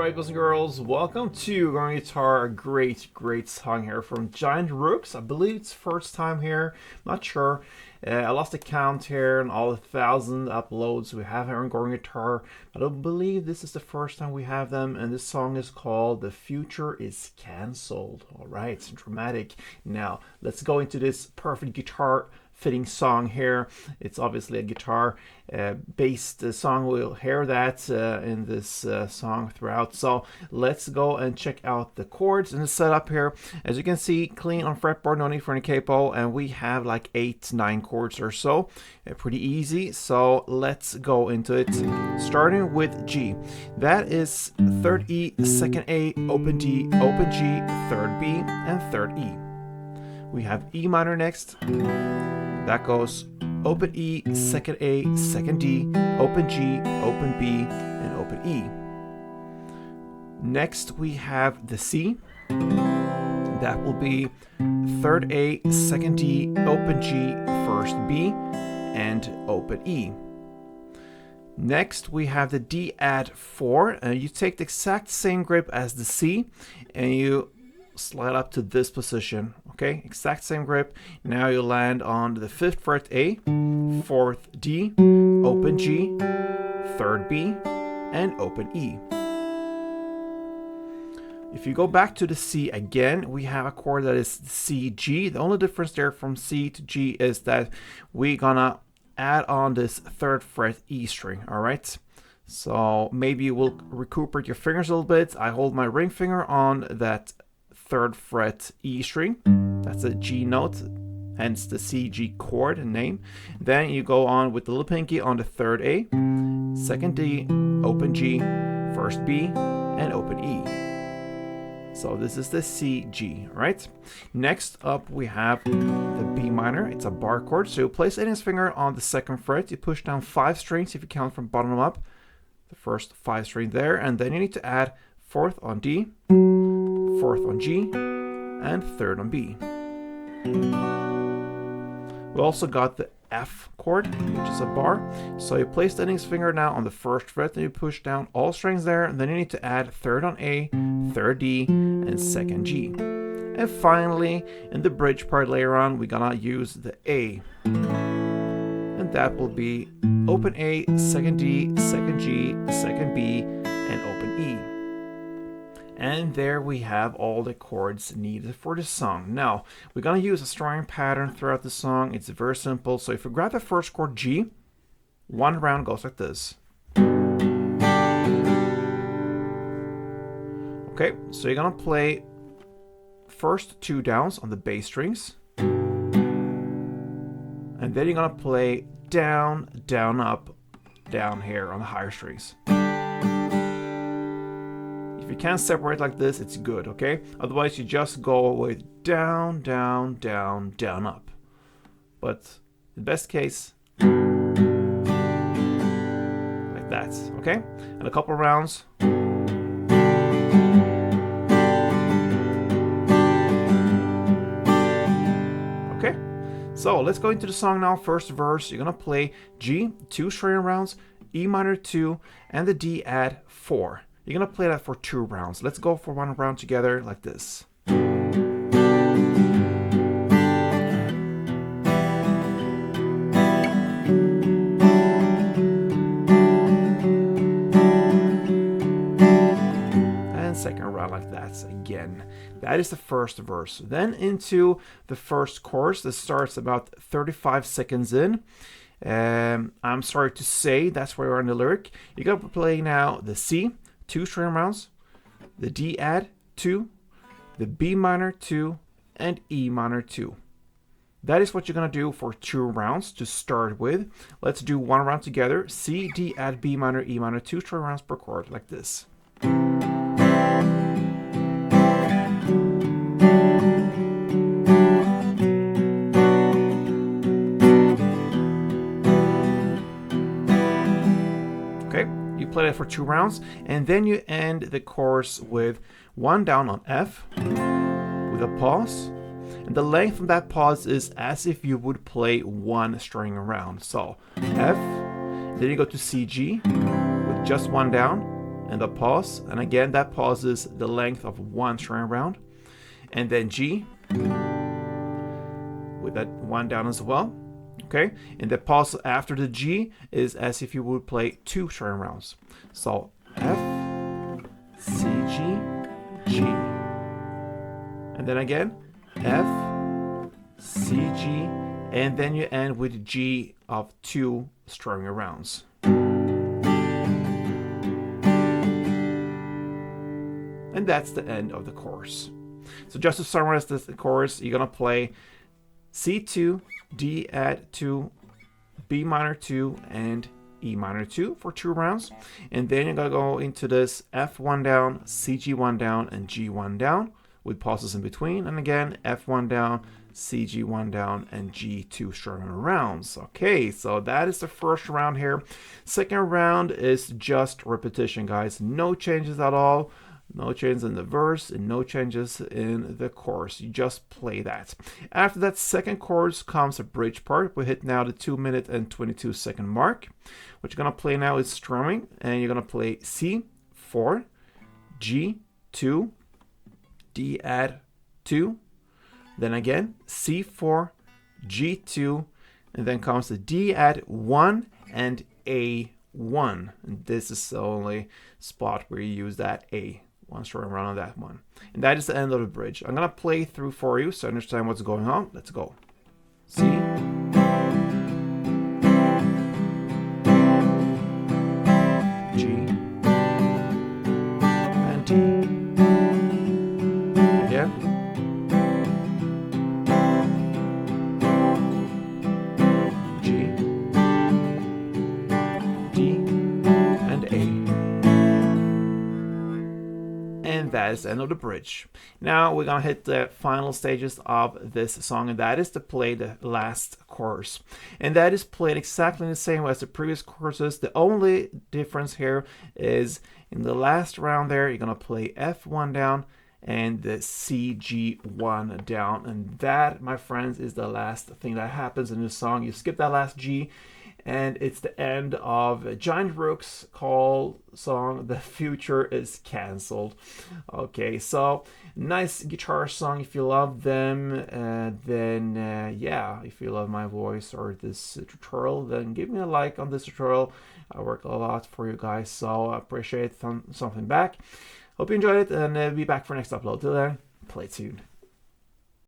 Alright, boys and girls, welcome to Giant Guitar. A great song here from Giant Rooks. I believe it's first time here, not sure. I lost the count here and all the 1,000 uploads we have here on Giant Guitar. But I believe this is the first time we have them, and this song is called The Future is Cancelled. Alright, it's dramatic. Now, let's go into this perfect guitar fitting song here. It's obviously a guitar based song. We'll hear that in this song throughout. So let's go and check out the chords and the setup here. As you can see, clean on fretboard, no need for any capo, and we have like 8-9 chords or so. Pretty easy. So let's go into it. Starting with G. That is 3rd E, 2nd A, open D, open G, 3rd B, and 3rd E. We have E minor next. That goes open E, 2nd A, 2nd D, open G, open B, and open E. Next we have the C. That will be 3rd A, 2nd D, open G, 1st B, and open E. Next we have the D add 4. You take the exact same grip as the C and you slide up to this position. Okay, exact same grip. Now you land on the 5th fret A, 4th D, open G, 3rd B, and open E. If you go back to the C again, we have a chord that is C, G. The only difference there from C to G is that we're gonna add on this 3rd fret E string, all right? So maybe you will recuperate your fingers a little bit. I hold my ring finger on that 3rd fret E string. That's a G note, hence the C-G chord name. Then you go on with the little pinky on the 3rd A, 2nd D, open G, 1st B, and open E. So this is the C-G, right? Next up we have the B minor. It's a bar chord. So you place index finger on the 2nd fret. You push down 5 strings if you count from bottom up. The first 5 string there, and then you need to add 4th on D, 4th on G, and 3rd on B. We also got the F chord, which is a bar. So you place the index finger now on the 1st fret, and you push down all strings there, and then you need to add 3rd on A, 3rd D, and 2nd G. And finally, in the bridge part later on, we're gonna use the A. And that will be open A, 2nd D, 2nd G, 2nd B, and open E. And there we have all the chords needed for the song. Now, we're going to use a strumming pattern throughout the song. It's very simple. So if you grab the first chord G, one round goes like this. Okay, so you're going to play first 2 downs on the bass strings. And then you're going to play down, down, up, down here on the higher strings. If you can't separate like this, it's good, okay? Otherwise, you just go with down, down, down, down, up. But in best case, like that, okay? And a couple rounds. Okay, so let's go into the song now. First verse, you're gonna play G, 2 string rounds, E minor 2, and the D add 4. You're going to play that for 2 rounds. Let's go for 1 round together like this. And second round like that again. That is the first verse. Then into the first chorus. This starts about 35 seconds in. I'm sorry to say, that's where we're in the lyric. You're going to play now the C, 2 string rounds, the D add 2, the B minor 2, and E minor 2. That is what you're going to do for 2 rounds to start with. Let's do 1 round together. C, D add B minor, E minor, 2 string rounds per chord like this. Play that for 2 rounds, and then you end the chorus with 1 down on F with a pause, and the length of that pause is as if you would play 1 string around. So F, then you go to C, G with just 1 down, and the pause, and again that pause is the length of one string round, and then G with that one down as well. Okay, and the pause after the G is as if you would play two string rounds. So F, C, G, G, and then again F, C, G, and then you end with G of two strumming rounds. And that's the end of the chorus. So just to summarize this chorus, you're gonna play C2, D add 2, B minor 2, and E minor 2 for 2 rounds. And then you're gonna go into this F1 down, CG1 down, and G1 down with pauses in between. And again, F1 down, CG1 down, and G2 strumming rounds. Okay, so that is the first round here. Second round is just repetition, guys. No changes at all. No changes in the verse and no changes in the chorus. You just play that. After that second chorus comes a bridge part. We hit now the 2-minute and 22-second mark. What you're going to play now is strumming, and you're going to play C4, G2, D add 2, then again C4, G2, and then comes the D add 1 and A1. And this is the only spot where you use that A. One string around on that one. And that is the end of the bridge. I'm going to play through for you so you understand what's going on. Let's go. C, G, and D. Again. G, D, and A. And that is the end of the bridge. Now we're gonna hit the final stages of this song, and that is to play the last chorus. And that is played exactly the same way as the previous choruses. The only difference here is in the last round there, you're gonna play F1 down and the CG1 down. And that, my friends, is the last thing that happens in this song. You skip that last G, and it's the end of Giant Rooks called song The Future Is Cancelled. Okay, so nice guitar song. If you love them, then yeah, if you love my voice or this tutorial, then give me a like on this tutorial. I work a lot for you guys, so I appreciate something back. Hope you enjoyed it, and be back for next upload. Till then, play tuned.